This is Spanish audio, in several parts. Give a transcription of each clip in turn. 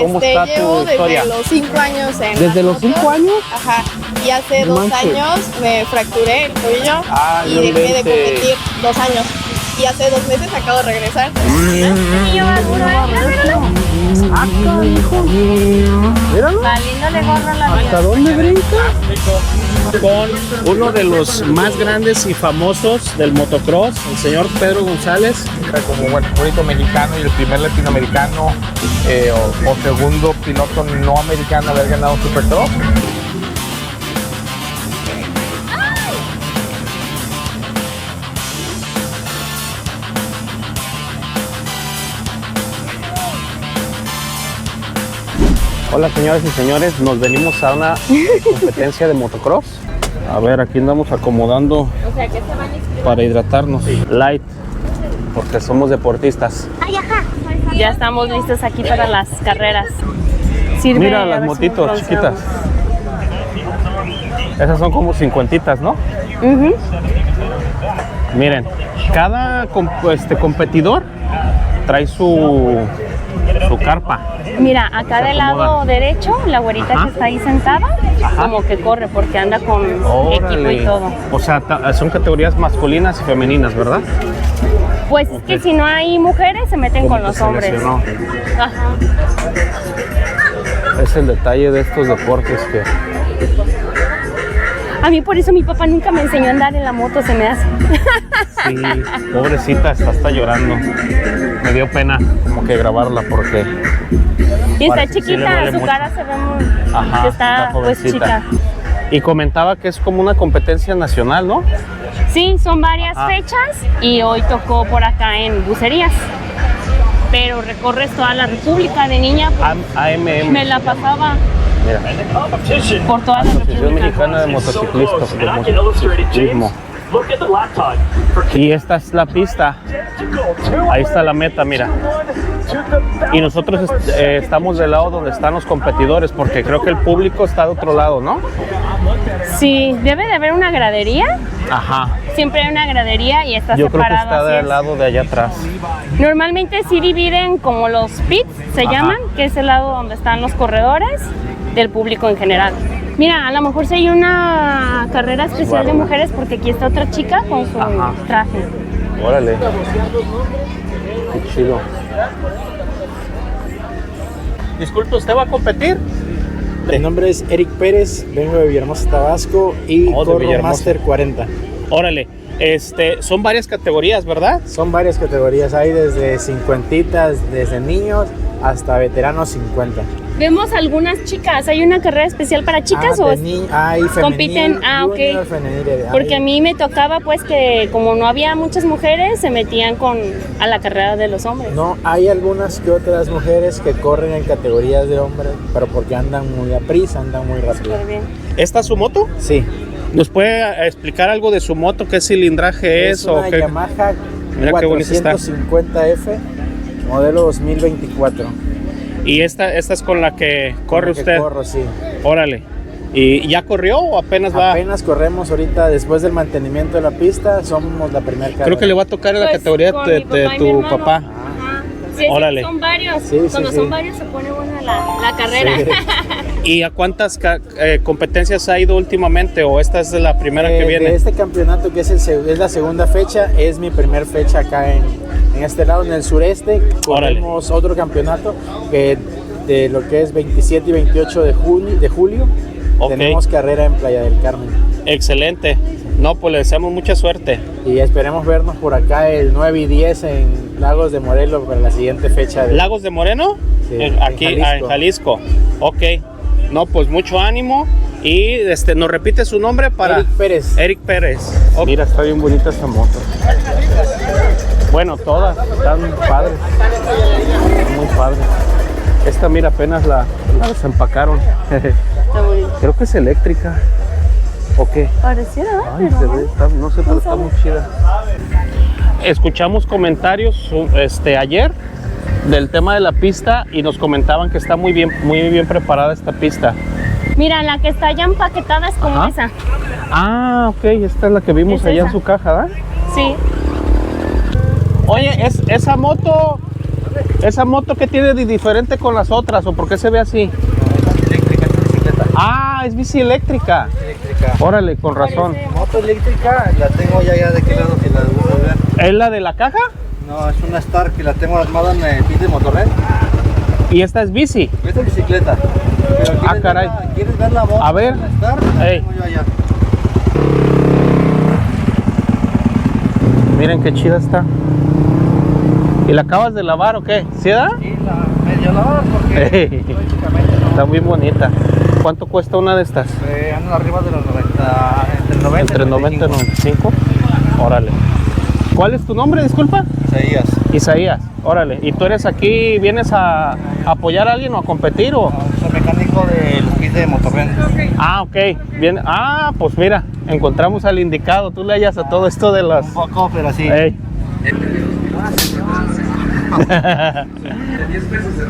¿Cómo está Llevo tu historia? desde los 5 años en ¿Desde los 5 años? Ajá. Y hace No 2 manches. años me fracturé el tobillo y no dejé de inventes. competir 2 años. Y hace 2 meses acabo de regresar. Míralo. Saliéndole gorro a la ¿Hasta dónde brinca? Con uno de los más grandes y famosos del motocross, el señor Pedro González. Como único mexicano y el primer latinoamericano o segundo piloto no americano a haber ganado Supercross. Hola señoras y señores, nos venimos a una competencia de motocross. A ver, aquí andamos acomodando para hidratarnos. Light, porque somos deportistas. Ya estamos listos aquí para las carreras. Sirve Mira a las ver si motitos nos chiquitas. bronceamos. Esas son como 50, ¿no? Ujú. Miren, cada competidor trae su carpa. Mira, acá Se del lado acomodan. derecho, la güerita Ajá. que está ahí sentada, Ajá. como que corre porque anda con equipo Órale. y todo. O sea, son categorías masculinas y femeninas, ¿verdad? Pues es que si no hay mujeres, se meten Como con que los se hombres. lesionó. Ajá. Es el detalle de estos deportes que... A mí por eso mi papá nunca me enseñó a andar en la moto, se me hace. Sí, pobrecita, está hasta llorando. Me dio pena como que grabarla porque... Y está Parece que sí le chiquita, duele su mucho. cara se ve muy... Ajá, que está pues jovencita. chica. Y comentaba que es como una competencia nacional, ¿no? Sí, son varias Ajá. fechas y hoy tocó por acá en Bucerías. Pero recorres toda la República. De niña pues, AMM. me la pasaba Mira, por toda la Asociación República. Mexicana de Motociclistas, de motociclismo. Y esta es la pista. Ahí está la meta, mira. Y nosotros estamos del lado donde están los competidores, porque creo que el público está de otro lado, ¿no? Sí, debe de haber una gradería. Ajá. Siempre hay una gradería y está Yo creo que separado. está así del es. lado de allá atrás. Normalmente sí dividen como los pits, se Ajá. llaman, que es el lado donde están los corredores del público en general. Mira, a lo mejor sí hay una carrera especial de Guarda. mujeres porque aquí está otra chica con su Ajá. traje. Órale. Qué chido. Disculpe, ¿usted va a competir? Mi nombre es Eric Pérez, vengo de Villahermosa, Tabasco y Oh, de corro Villahermosa. Master 40. Órale. Son varias categorías, ¿verdad? Son varias categorías, hay desde cincuentitas, desde niños hasta veteranos 50. Vemos algunas chicas, ¿hay una carrera especial para chicas o de es- hay femenil, compiten? Ah, ok. junior, femenil, Porque hay- a mí me tocaba pues que como no había muchas mujeres, se metían a la carrera de los hombres. No, hay algunas que otras mujeres que corren en categorías de hombres, pero porque andan muy a prisa, andan muy rápido. Súper bien. ¿Esta es su moto? Sí, ¿Nos puede explicar algo de su moto? ¿Qué cilindraje es? una o qué? Yamaha Mira qué bonita está. 450F, modelo 2024. ¿Y esta es con la que corre Con la que usted? corro, sí. Órale. ¿Y ya corrió o apenas va? Apenas corremos ahorita después del mantenimiento de la pista, somos la primera carrera. Creo que le va a tocar en la Pues, categoría con de, mi papá y mi tu hermano. papá. Ajá. Sí, Órale. son varios. Sí, Cuando sí, son sí. varios se pone buena la carrera. Sí. ¿Y a cuántas competencias ha ido últimamente o esta es la primera que viene? De este campeonato que es la segunda fecha, es mi primer fecha acá en este lado, en el sureste. Órale. Corremos otro campeonato que de lo que es 27 y 28 de julio. Ok. Tenemos carrera en Playa del Carmen. Excelente. No, pues le deseamos mucha suerte. Y esperemos vernos por acá el 9 y 10 en Lagos de Morelos para la siguiente fecha. ¿Lagos de Moreno? Sí, Aquí en Jalisco. en Jalisco. Ok. No, pues mucho ánimo. Y nos repite su nombre para... Eric Pérez. Eric Pérez. Ok. Mira, está bien bonita esta moto. Bueno, todas están padres. Muy padres. Esta, mira, apenas la desempacaron. Está bonito. Creo que es eléctrica. ¿O qué? Pareciera, Ay, pero se no. ve, no sé, pero está muy chida. Escuchamos comentarios ayer del tema de la pista y nos comentaban que está muy bien preparada esta pista. Mira, la que está ya empaquetada es como Ajá. esa. Ah, ok, esta es la que vimos Es allá en esa. su caja, ¿verdad? Sí. Oye, esa moto ¿Esa moto qué tiene de diferente con las otras o por qué se ve así? Eléctrica, es bicicleta. Ah, es bici eléctrica. Eléctrica. Órale, con razón. Moto eléctrica, la tengo ya de aquel lado que la gusta ver. ¿Es la de la caja? No, es una Star que la tengo armada en el pin de Motorred. Y esta es bici. Esta es bicicleta. Pero Caray. ¿Quieres ver la moto? A ver. La Star, la Ey. tengo yo allá. Miren qué chida está. ¿Y la acabas de lavar o qué? ¿Sí da? Sí, la medio lavada porque lógicamente no. Está muy bonita. ¿Cuánto cuesta una de estas? Andan arriba de los 90, entre 90 Entre 90 y 95. Órale. ¿Cuál es tu nombre, disculpa? Isaías. Isaías. Órale. ¿Y tú eres aquí, vienes a apoyar a alguien o a competir o...? Soy mecánico de los kits de Motorred. Ah, ok. Bien. Ah, pues mira, encontramos al indicado. Tú le hallas a todo esto de las... Un poco, pero sí. Ey.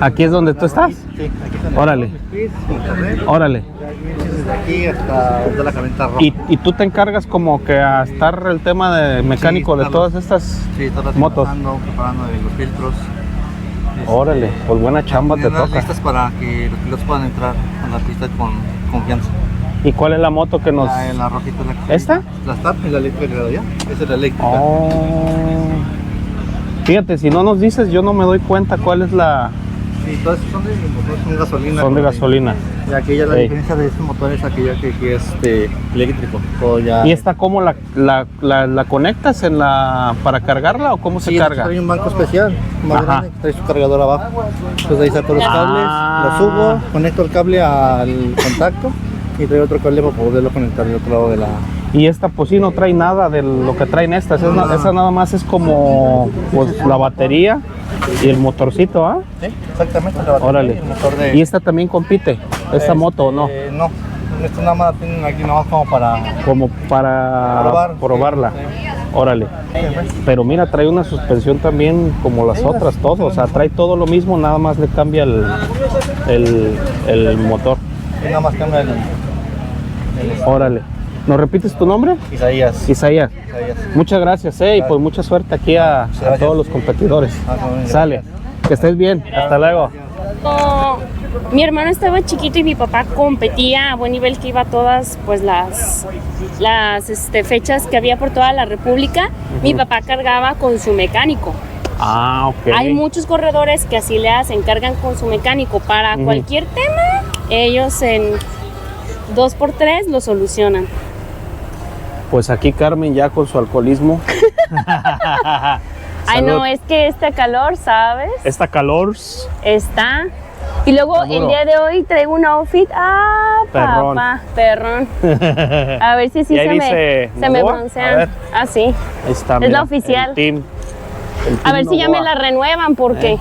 ¿Aquí es donde tú estás? Sí, aquí están Órale. mis kits, Motorred. Órale. Desde aquí hasta donde la camioneta roja. ¿Y tú te encargas como que a estar el tema de mecánico de todas estas Sí, todas motos? preparando de los filtros. Órale, pues buena chamba te Tenerlas toca. listas para que los pilotos puedan entrar a la pista con confianza. ¿Y cuál es la moto que nos...? La rojita, la que ¿Esta? La Star y la eléctrica de allá. Esa es la eléctrica. Oh. Fíjate, si no nos dices, yo no me doy cuenta cuál es la... Sí, todas esas son de motor, son gasolina. Son de gasolina. Y aquella, la Ey. diferencia de este motor es aquella que es eléctrico. Todo ya... ¿Y esta cómo la conectas en para cargarla o cómo se Sí, carga? hay un banco especial, más Ajá. grande, que trae su cargador abajo. Entonces ahí saco los cables, Ah. lo subo, conecto el cable al contacto y traigo otro cable para poderlo conectar del otro lado de la... Y esta pues sí no trae nada de lo que traen estas. Esa nada más es como pues, la batería y el motorcito, ¿ah? Sí, exactamente, la batería Órale. y el motor de... ¿Y esta también compite? ¿Esta moto o no? No, esta nada más la tienen aquí nomás como para... Como para probarla. Sí. Órale. Pero mira, trae una suspensión también como las otras, todo. O sea, trae todo lo mismo, nada más le cambia el motor. Y nada más cambia el Órale. ¿Nos repites tu nombre? Isaías. Isaías. Isaías. Muchas gracias, y pues mucha suerte aquí a todos los competidores. Gracias. Sale. Que estés bien. Hasta luego. Cuando mi hermano estaba chiquito y mi papá competía a buen nivel, que iba a todas pues las fechas que había por toda la República, mi papá cargaba con su mecánico. Ah, ok. Hay muchos corredores que así le hacen, cargan con su mecánico para cualquier tema, ellos en 2x3 lo solucionan. Pues aquí Carmen ya con su alcoholismo. Ay, no, es que este calor, ¿sabes? Esta calor. Está. Y luego Está duro. el día de hoy traigo un outfit. Ah, Perrón. papá, perrón. A ver si sí Y ahí se dice me Novoa. A broncean. ver. Ah, sí. Ahí está. Es mira, la oficial. el team A ver si ya me Novoa. la renuevan porque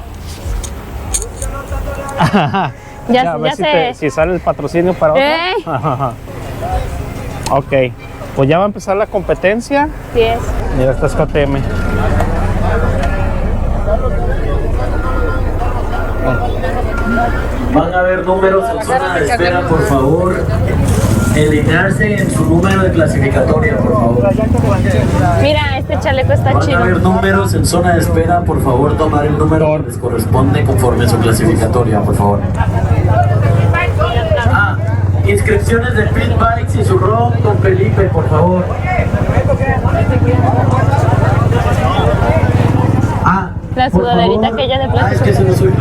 ya a ver sé. si sale el patrocinio para otra. Ok, pues ya va a empezar la competencia. Sí es. Mira, esta es KTM. Van a haber números en zona de espera, por favor. Alinearse en su número de clasificatoria, por favor. Mira, este chaleco está Van a haber chido. números en zona de espera, por favor, tomar el número que les corresponde conforme a su clasificatoria, por favor. Ah, inscripciones de Pit Bikes y su ROM con Felipe, por favor. Ah, La por sudaderita favor. aquella de Ah, plástico. es que se nos subió.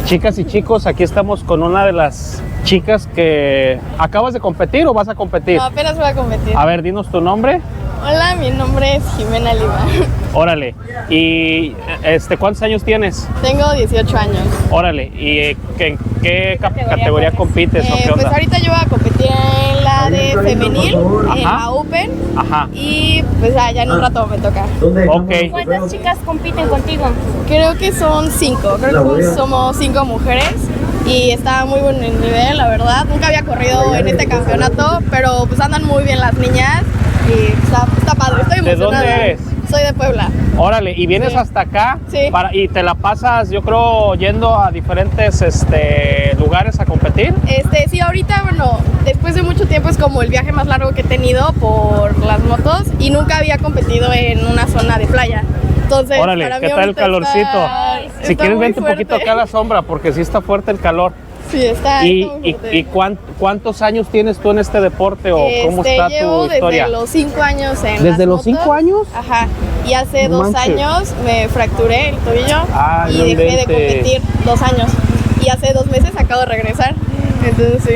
Chicas y chicos, aquí estamos con una de las chicas que... ¿Acabas de competir o vas a competir? No, apenas voy a competir. A ver, dinos tu nombre. Hola, mi nombre es Jimena Lima. Órale. ¿Y cuántos años tienes? Tengo 18 años. Órale. ¿Y en qué categoría compites o qué Pues onda? ahorita yo voy a competir en la de femenil, en Ajá. la Open. Ajá. Y pues ya en un rato me toca. Ok. ¿Cuántas chicas compiten contigo? Creo que son 5. Creo que somos 5 mujeres. Y está muy buen el nivel, la verdad. Nunca había corrido en este campeonato, pero pues andan muy bien las niñas. Y está padre, estoy ¿De emocionada. dónde eres? Soy de Puebla. Órale, y vienes Sí. hasta acá Sí. y te la pasas, yo creo, yendo a diferentes lugares lugares a competir? Sí, ahorita, bueno, después de mucho tiempo es como el viaje más largo que he tenido por las motos y nunca había competido en una zona de playa. Entonces, Órale, para ¿qué mí tal el ahorita calorcito? Si está quieres muy vente un poquito fuerte. acá a la sombra porque sí está fuerte el calor. Sí, está. ¿Y cuántos años tienes tú en este deporte o cómo está llevo tu historia? desde los 5 años en ¿Desde las los 5 motos. años? Ajá. Y hace No 2 manches. años me fracturé el tobillo Ay, y no dejé de inventes. competir 2 años. Y hace 2 meses acabo de regresar. Entonces sí.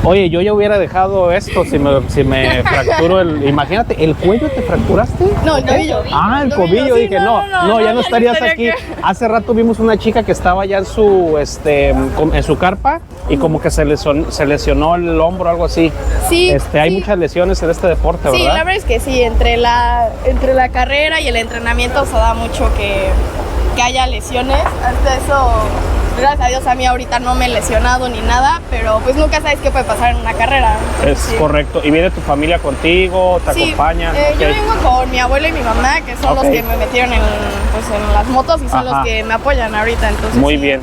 Oye, yo ya hubiera dejado esto si me fracturo Imagínate, ¿el cuello te fracturaste? No, el tobillo. Ah, el tobillo, tobillo. sí, Dije, no, ya no estarías aquí. acá. Hace rato vimos una chica que estaba ya en su carpa y como que se lesionó el hombro o algo así. Sí, Hay sí. muchas lesiones en este deporte, Sí, ¿verdad? la verdad es que sí, entre la carrera y el entrenamiento se da mucho que haya lesiones. Hasta eso, gracias a Dios a mí ahorita no me he lesionado ni nada, pero pues nunca sabes qué puede pasar en una carrera. Es Sí. correcto. ¿Y viene tu familia contigo? ¿Te Sí, acompañan? yo Ok. vengo con mi abuelo y mi mamá, que son Ok. los que me metieron en las motos y son Ajá. los que me apoyan ahorita. Entonces, Muy sí. bien.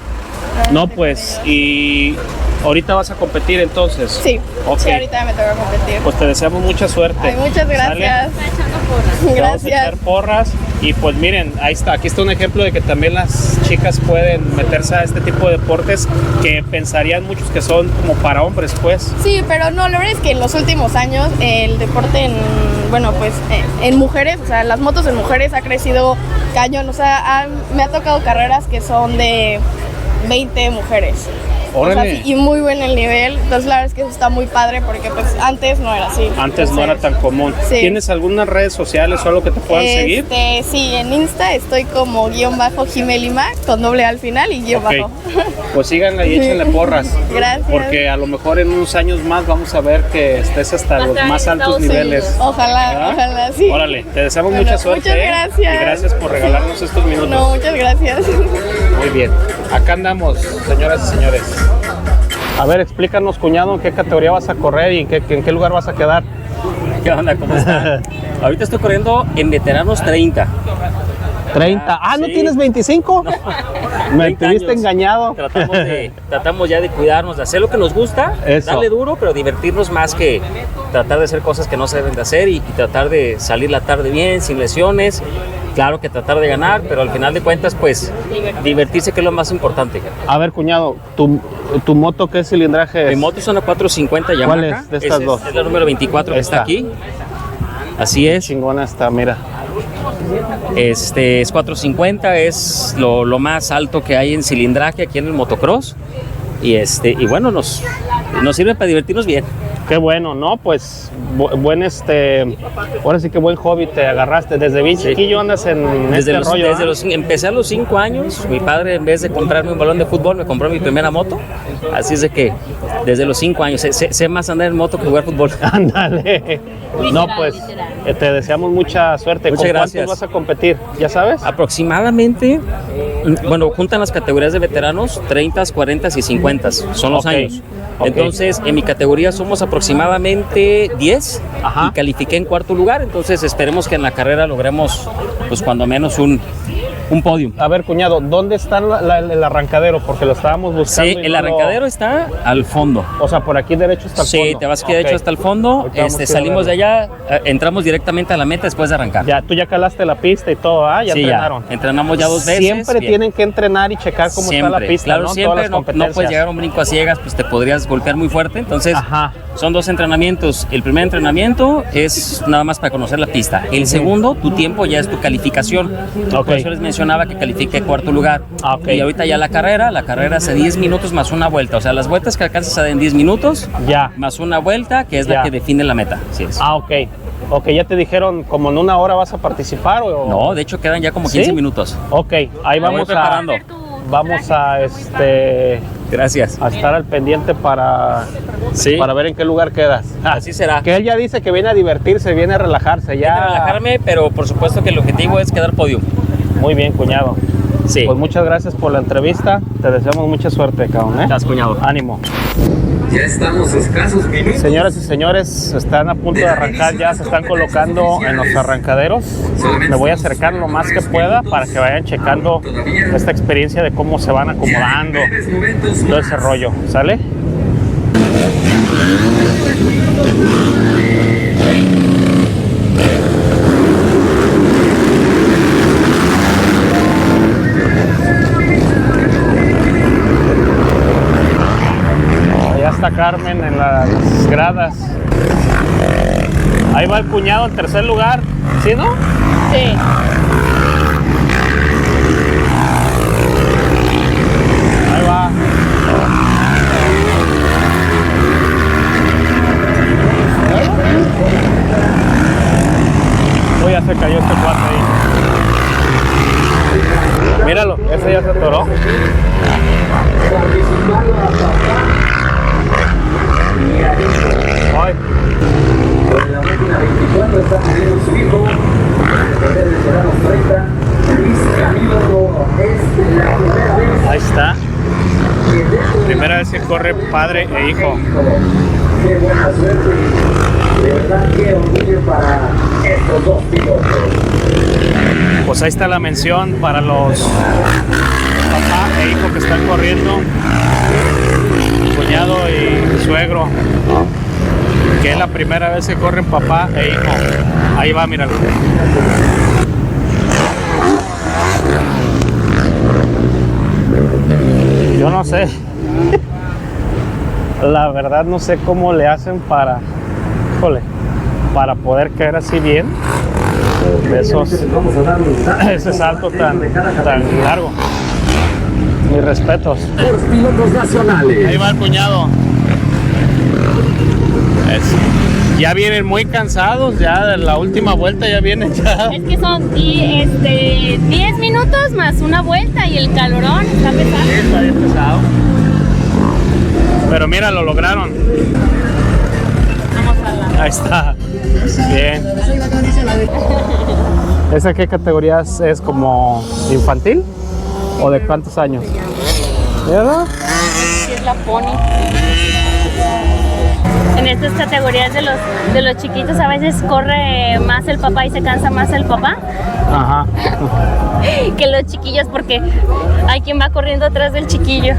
No, pues, y ahorita vas a competir entonces. Sí, Ok. sí, ahorita me toca competir. Pues te deseamos mucha suerte. Ay, muchas ¿Sale? gracias. Te vamos a Gracias. echar porras y pues miren, aquí está un ejemplo de que también las chicas pueden meterse a este tipo de deportes que pensarían muchos que son como para hombres, pues. Sí, pero no, la verdad es que en los últimos años el deporte en mujeres, o sea, las motos en mujeres ha crecido cañón, o sea, me ha tocado carreras que son de 20 mujeres. O sea, Órale. sí, y muy buen el nivel, entonces la verdad es que eso está muy padre porque pues antes no era así. Antes no era tan común. Sí. ¿Tienes algunas redes sociales o algo que te puedan seguir? Sí, en Insta estoy como _Jimelima con doble al final y guión Ok. bajo. Pues síganla y échenle porras. Gracias. Porque a lo mejor en unos años más vamos a ver que estés hasta los más altos niveles. Ojalá, ¿verdad? ojalá, sí. Órale, te deseamos Bueno, mucha suerte. muchas gracias. Y gracias por regalarnos estos minutos. No, muchas gracias. Muy bien. Acá andamos, señoras y señores. A ver, explícanos, cuñado, en qué categoría vas a correr y en qué lugar vas a quedar. ¿Qué onda? ¿Cómo están? Ahorita estoy corriendo en veteranos 30. 30. Ah, ¿no Sí. tienes 25? Me 30 tuviste años. engañado. Tratamos ya de cuidarnos, de hacer lo que nos gusta, Eso. darle duro, pero divertirnos más que tratar de hacer cosas que no se deben de hacer y tratar de salir la tarde bien, sin lesiones. Claro que tratar de ganar, pero al final de cuentas, pues, divertirse, que es lo más importante. A ver, cuñado, ¿tu moto qué cilindraje es? Mi moto es una 450 Yamaha. ¿Cuál es de estas Es- dos? Es la número 24 que Esta. está aquí. Así es. Chingona está, mira. Es 450, es lo más alto que hay en cilindraje aquí en el motocross. Y bueno, nos sirve para divertirnos bien. Qué bueno, ¿no? Pues ahora sí que buen hobby te agarraste. Desde bien Sí. chiquillo andas en este rollo. Empecé a los 5 años. Mi padre, en vez de comprarme un balón de fútbol, me compró mi primera moto. Así es de que desde los 5 años sé más andar en moto que jugar fútbol. Ándale. No, pues te deseamos mucha suerte. Muchas ¿Con gracias. cuántos vas a competir? ¿Ya sabes? Aproximadamente, bueno, juntan las categorías de veteranos, 30, 40 y 50 son los Ok, años. ok. Entonces, en mi categoría somos aproximadamente 10 Ajá. y califiqué en cuarto lugar. Entonces, esperemos que en la carrera logremos, pues, cuando menos un podium. A ver, cuñado, ¿dónde está el arrancadero? Porque lo estábamos buscando. Sí, y el no lo- arrancadero está al fondo. O sea, por aquí derecho hasta el fondo. Sí, te vas aquí derecho Ok. hasta el fondo. Ahorita vamos a ir a Salimos de verlo. allá, entramos directamente a la meta después de arrancar. Ya, tú ya calaste la pista y todo, ¿ah? Ya Sí, entrenaron. entrenamos ya 2 veces. Siempre bien. tienen que entrenar y checar cómo está la pista, claro, ¿no? Todas siempre las no competencias. puedes llegar a un brinco a ciegas, pues te podrías golpear muy fuerte. Entonces, Ajá. son 2 entrenamientos. El primer entrenamiento es nada más para conocer la pista. El segundo, tu tiempo ya es tu calificación. Ok. Por eso les mencionaba que califiqué cuarto lugar. Ah, ok. Y ahorita ya la carrera hace 10 minutos más una vuelta. O sea, las vueltas que alcanzas a dar en 10 minutos, Ya. más una vuelta, que es Ya. la que define la meta. Así es. Ah, ok. Ok, ya te dijeron como en una hora vas a participar o... No, de hecho quedan ya como ¿Sí? 15 minutos. Ok, ahí Me voy vamos preparando. Vamos a Gracias. a estar al pendiente para Sí. para ver en qué lugar quedas. Así será. Que él ya dice que viene a divertirse, viene a relajarse, ya. Quiero relajarme, pero por supuesto que el objetivo es quedar podium. Muy bien, cuñado. Sí. Pues muchas gracias por la entrevista. Te deseamos mucha suerte, cabrón, ¿eh? Gracias, cuñado. Ánimo. Ya estamos escasos minutos. Señoras y señores, están a punto de arrancar, ya se están colocando en los arrancaderos. Me voy a acercar lo más que pueda para que vayan checando esta experiencia de cómo se van acomodando, todo ese rollo, ¿sale? Allá está Carmen en las gradas. Ahí va el cuñado en tercer lugar, ¿sí, no? Sí. Ahí va. Uy, ya se cayó este cuate ahí. Míralo, ese ya se atoró. Ay. La máquina 24 está pidiendo su hijo. El será los 30. Luis Camilo es la primera vez. Ahí está. Primera vez que corre padre e hijo. Qué buena suerte. De verdad, qué orgullo para estos dos pilotos. Pues ahí está la mención para los papá e hijo que están corriendo. Cuñado y suegro. Que es la primera vez que corren papá e hijo. Ahí va, míralo. Yo no sé. La verdad no sé cómo le hacen para, para poder caer así bien de ese salto tan largo. Mis respetos. Los pilotos nacionales. Ahí va el cuñado. Ya vienen muy cansados, ya de la última vuelta ya vienen ya. Es que son 10 minutos más una vuelta y el calorón está pesado. Sí, está bien pesado. Pero mira, lo lograron. Vamos a la... Ahí está. Bien. ¿Esa qué categoría es? ¿Como infantil? ¿O de cuántos años? ¿Verdad? Sí, es la pony. En estas categorías de los chiquitos a veces corre más el papá y se cansa más el papá. Ajá. Que los chiquillos, porque hay quien va corriendo atrás del chiquillo.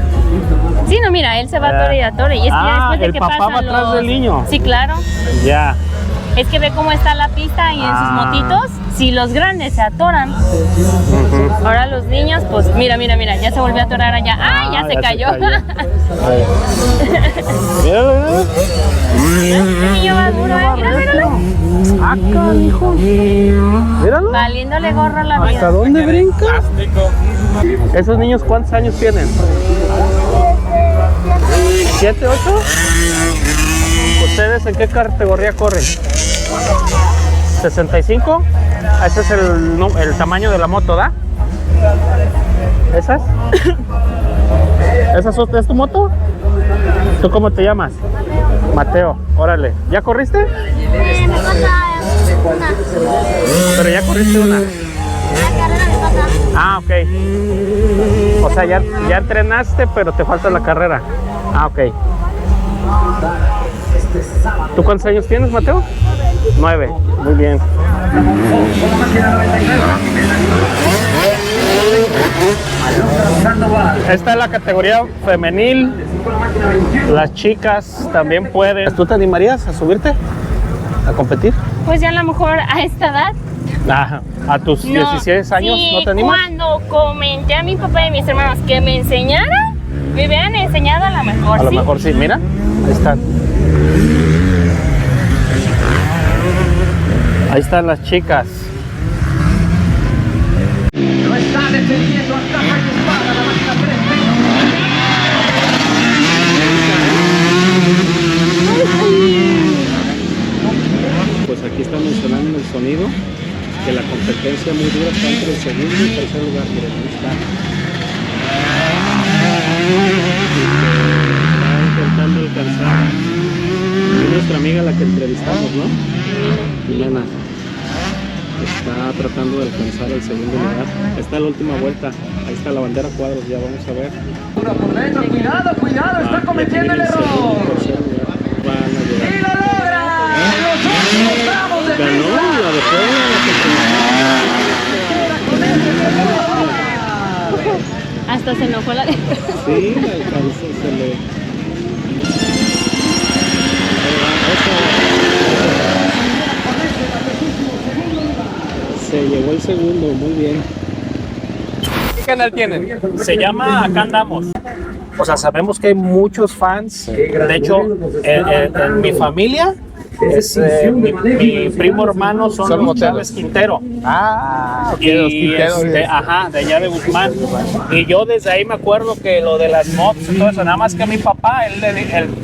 Sí, no, mira, él se va a tore y a tore. Y es que ya después de el que papá pasan va atrás del niño. Sí, claro. Ya. Es que ve cómo está la pista y en sus motitos, si los grandes se atoran. Ahora los niños, pues mira, ya se volvió a atorar allá. ¡Ah, ya se cayó! Míralo. Este niño va duro, míralo. Acá, hijo. Míralo. Valiéndole gorro a la vida. ¿Hasta dónde brinca? ¿Esos niños cuántos años tienen? ¿7, 8? ¿Ustedes en qué categoría corren? ¿65? Ese es el tamaño de la moto, ¿da? ¿Esas? ¿Esa es tu moto? ¿Tú cómo te llamas? Mateo, órale. ¿Ya corriste? Pero ya corriste una. Ah, ok. O sea, ya entrenaste, pero te falta la carrera. Ah, ok. ¿Tú cuántos años tienes, Mateo? 9. Muy bien. Esta es la categoría femenil. Las chicas también pueden. ¿Tú te animarías a subirte? ¿A competir? Pues ya a lo mejor a esta edad. Ah, a tus 16 años, sí, ¿no te animas? Cuando comenté a mi papá y a mis hermanos que me enseñaran, me hubieran enseñado a lo mejor. A lo mejor sí, mira, ahí están. Ahí están las chicas. Lo está defendiendo hasta para la máquina 3. Pues aquí está mencionando en el sonido que la competencia muy dura está entre el segundo y tercer lugar. Miren, ahí está. Está intentando alcanzar. Es nuestra amiga la que entrevistamos, ¿no? Jimena. está tratando de alcanzar el segundo lugar. Está la última vuelta, ahí está la bandera cuadros, ya vamos a ver. Cuidado, está cometiendo el error. Van a llegar. ¡Y lo logra! ¡Los últimos tramos de Ganó, la dejó Hasta se enojó la de... sí, la alcanzó, se le... Se llevó el segundo, muy bien. ¿Qué canal tienen? Se llama Acá Andamos. O sea, sabemos que hay muchos fans. De hecho, en mi familia, mi primo hermano son los moteros. Chávez Quintero. Ah, Y los Quinteros. de allá de Guzmán. Y yo desde ahí me acuerdo que lo de las motos y todo eso, nada más que mi papá,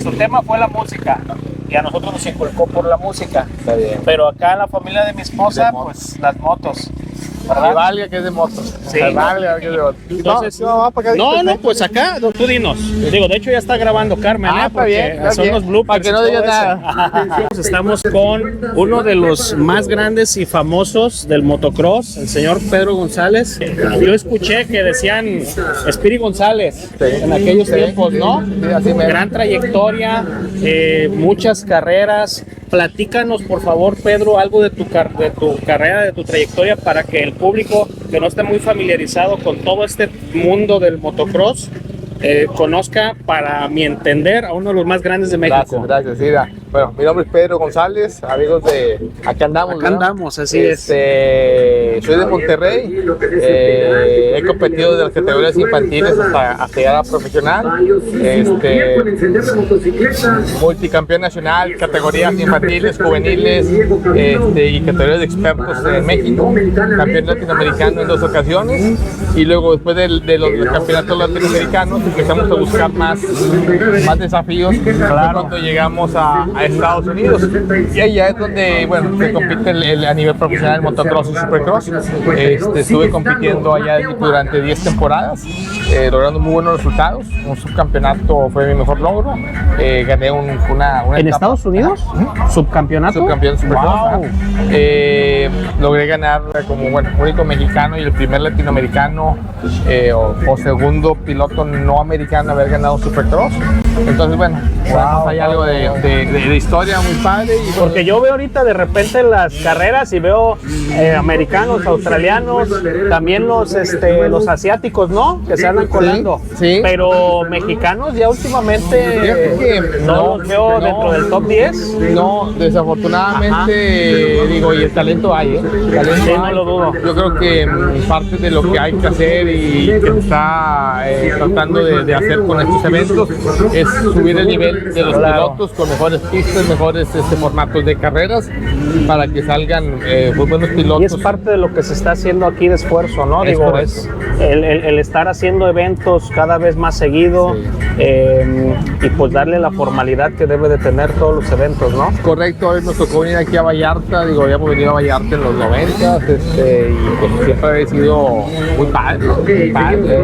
su tema fue la música. Y a nosotros nos inculcó por la música. Está bien. Pero acá en la familia de mi esposa, De motos. pues las motos. Y ¿Verdad? Valga que es de motos. Sí. Valga que es de motos. Entonces, no, para acá. no, pues acá, tú dinos. Digo, de hecho ya está grabando Carmen, Ah, está porque bien, está son bien. los bloopers. Para que no y todo digas eso. nada. Estamos con uno de los más grandes y famosos del motocross, el señor Pedro González. Yo escuché que decían Spiri González en aquellos tiempos, ¿no? Sí, así mero. Gran trayectoria, muchas carreras. Platícanos, por favor, Pedro, algo de tu carrera, de tu trayectoria, para que el público que no esté muy familiarizado con todo este mundo del motocross conozca, para mi entender, a uno de los más grandes de México. Gracias, sí. Bueno, mi nombre es Pedro González, amigos de Acá Andamos. Acá ¿verdad? andamos, así es. Soy de Monterrey, he competido de las categorías infantiles hasta llegar a profesional. Multicampeón nacional, categorías infantiles, juveniles y categorías de expertos en México. Campeón latinoamericano en 2 ocasiones. Y luego, después de los campeonatos latinoamericanos, empezamos a buscar más desafíos. Cuando llegamos a Estados Unidos, y allá es donde se compite a nivel profesional el motocross y supercross. Estuve compitiendo allá durante 10 temporadas, logrando muy buenos resultados. Un subcampeonato fue mi mejor logro. Gané una ¿En etapa. Estados Unidos? ¿Subcampeonato? Subcampeón supercross. Wow. Logré ganar como único mexicano y el primer latinoamericano o segundo piloto no americano a haber ganado supercross. Entonces, sabemos, hay algo de historia muy padre. Porque yo veo ahorita de repente las carreras y veo americanos, australianos, también los asiáticos, ¿no? Que se andan colando. Sí. Pero mexicanos ya últimamente Fíjate que no los veo dentro del top 10. No, desafortunadamente, y el talento hay, Talento Sí, no hay. lo dudo. Yo creo que parte de lo que hay que hacer y que se está tratando de hacer con estos eventos es subir el nivel de los pilotos con mejores pistas, mejores formatos de carreras, para que salgan buenos pilotos. Y es parte de lo que se está haciendo aquí de esfuerzo, ¿no? Es Digo, correcto. es el estar haciendo eventos cada vez más seguido, y pues darle la formalidad que debe de tener todos los eventos, ¿no? Correcto, hoy nos tocó venir aquí a Vallarta, habíamos venido a Vallarta en los 90, y pues siempre ha sido muy padre.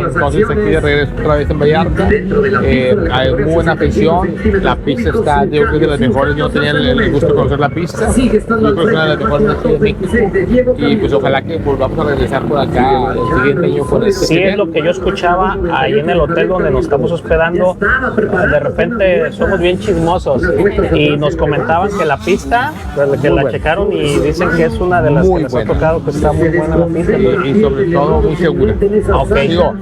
Entonces aquí de regreso otra vez en Vallarta, hay muy buena afición, la pista está, yo creo que de las mejores, yo no tenía el gusto de conocer la pista, yo creo que es una de las mejores aquí en México, y pues ojalá que volvamos a regresar por acá el siguiente año con este. Sí, es lo que yo escuchaba ahí en el hotel donde nos estamos hospedando. De repente somos bien chismosos y nos comentaban que la pista, que la checaron y dicen que es una de las Muy que les buena. ha tocado, que está muy buena la pista. Y sobre todo muy segura. Ok. Digo,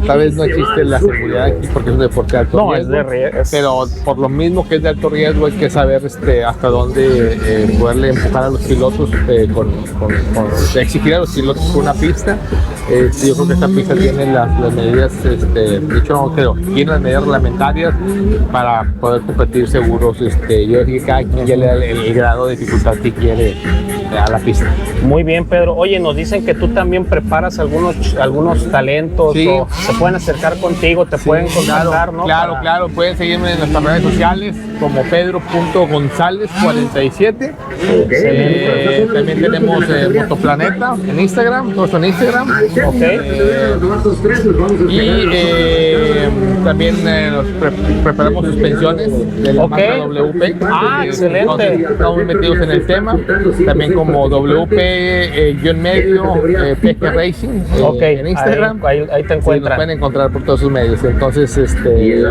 tal vez no existe la seguridad aquí porque es un deporte de alto No, riesgo, es de riesgo. pero por lo mismo que es de alto riesgo hay que saber hasta dónde poderle empujar a los pilotos, exigir a los pilotos por una pista. Yo creo que esta pista tiene las medidas, de hecho no creo, tiene las medidas reglamentarias para poder competir seguros. Yo creo que cada quien ya le da el grado de dificultad que quiere a la pista. Muy bien, Pedro. Oye, nos dicen que tú también preparas algunos talentos, Sí. o se pueden acercar contigo, te pueden contactar, ¿no? Claro, Para- claro, pueden seguirme en nuestras redes sociales como pedro.gonzález47. También tenemos Motoplaneta en Instagram, todo eso en Instagram. Y también preparamos suspensiones de la marca WP. Ah, excelente. Entonces, estamos metidos en el tema. También como WP-medio PG Racing en Instagram. Ahí te Sí, nos encuentran. pueden encontrar por todos sus medios. Entonces,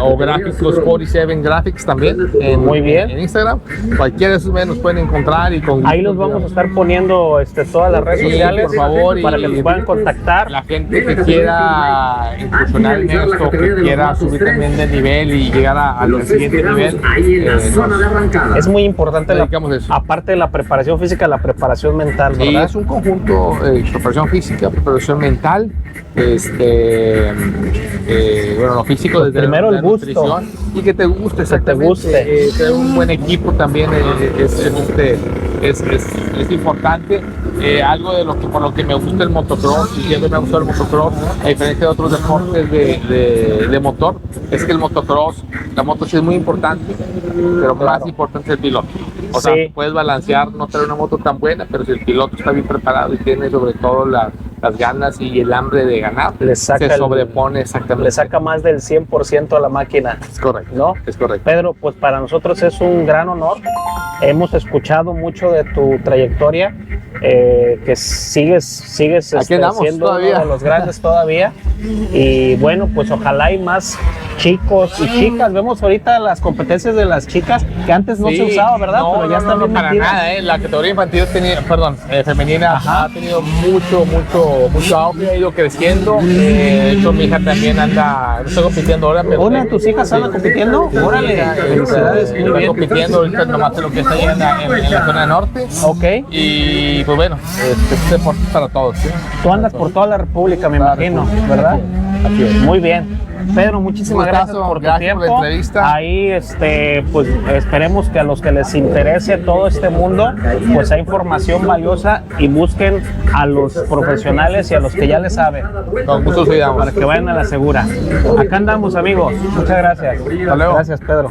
o Gráficos 47 Graphics también Muy bien. en Instagram. Cualquiera de sus medios nos pueden encontrar y con Ahí los vamos a estar poniendo todas las redes Sí, sociales, por favor, para y que nos puedan contactar. la gente que quiera incursionar en esto, que quiera subir también de nivel y llegar al siguiente nivel. Es muy importante, dedicamos a eso. aparte de la preparación física, la preparación mental, Sí, ¿verdad? es un conjunto, preparación física, preparación mental, bueno, lo físico desde primero el la gusto. nutrición y que te guste, exactamente. guste. Tener un buen equipo también es importante. Algo de por lo que me gusta el motocross, y siempre me ha gustado el motocross, a diferencia de otros deportes de motor, es que el motocross, la moto sí es muy importante, pero más importante es el piloto. O sea, Sí. puedes balancear, no traer una moto tan buena, pero si el piloto está bien preparado y tiene sobre todo las ganas y el hambre de ganar, Le saca se sobrepone exactamente. Le saca más del 100% a la máquina. Es correcto, ¿No? es correcto. Pedro, pues para nosotros es un gran honor. Hemos escuchado mucho de tu trayectoria, que sigues Aquí andamos siendo todavía. uno de los grandes todavía. Y bueno, pues ojalá hay más chicos y chicas. Vemos ahorita las competencias de las chicas, que antes no se usaba, ¿verdad? No, pero ya están bien para metidas. nada, la categoría infantil femenina ha tenido mucho auge, ha ido creciendo. Con mi hija también no está compitiendo ahora, pero ¿Una de tus hijas anda compitiendo? Órale, felicidades, muy está bien. compitiendo ahorita nomás en lo que está ahí en la zona norte. Ok. Y pues bueno, este deporte es para todos. ¿Sí? Tú andas por toda la República, me Claro. imagino, ¿verdad? Así es. Muy bien. Pedro, muchísimas Un gracias gustazo, por tu gracias tiempo. por la entrevista. Ahí, pues esperemos que a los que les interese todo este mundo, pues hay información valiosa y busquen a los profesionales y a los que ya les saben, Con gusto los ayudamos. para que vayan a la segura. Acá andamos, amigos. Muchas gracias. Hasta luego. Gracias, Pedro.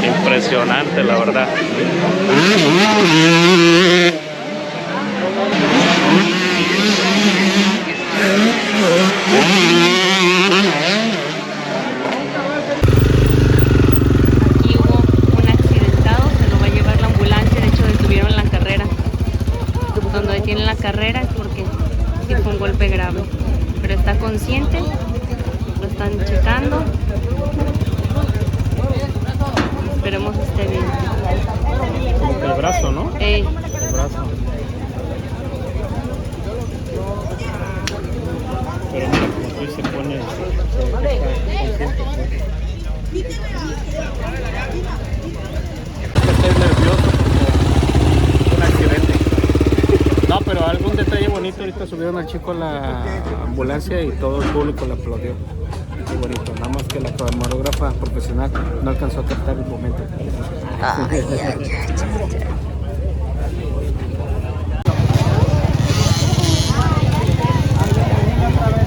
Impresionante, la verdad. Aquí hubo un accidentado, se lo va a llevar la ambulancia, de hecho detuvieron la carrera. Cuando detienen la carrera es porque sí fue un golpe grave, pero está consciente, lo están checando. Esperemos esté bien. El brazo, ¿no? El brazo. Pero mira, como tú se pone, Estoy nervioso por un accidente. No, pero algún detalle bonito. Ahorita subieron al chico a la ambulancia y todo el público le aplaudió. Muy bonito. Nada más que la camarógrafa profesional no alcanzó a captar el momento.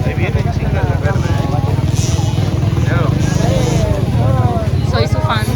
Ahí viene chica de verde. Soy su fan.